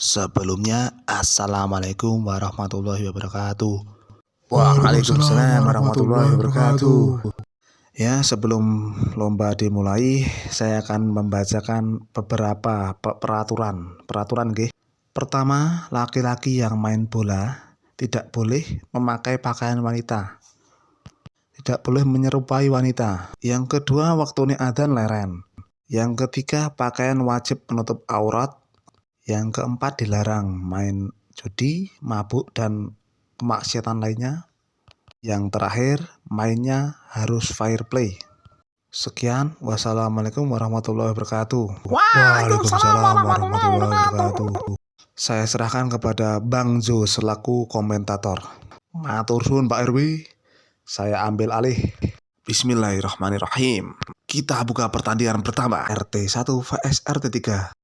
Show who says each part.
Speaker 1: Sebelumnya, Assalamualaikum warahmatullahi wabarakatuh.
Speaker 2: Waalaikumsalam warahmatullahi wabarakatuh.
Speaker 1: Ya, sebelum lomba dimulai, saya akan membacakan beberapa peraturan nggih. Pertama, laki-laki yang main bola tidak boleh memakai pakaian wanita. Tidak boleh menyerupai wanita. Yang kedua, waktune adzan leren. Yang ketiga, pakaian wajib menutup aurat. Yang keempat, dilarang main judi, mabuk, dan kemaksiatan lainnya. Yang terakhir, mainnya harus fair play. Sekian, wassalamualaikum warahmatullahi wabarakatuh.
Speaker 2: Waalaikumsalam warahmatullahi wabarakatuh.
Speaker 1: Saya serahkan kepada Bang Jo selaku komentator. Matur suwun Pak RW, saya ambil alih. Bismillahirrahmanirrahim. Kita buka pertandingan pertama, RT 1 vs RT 3.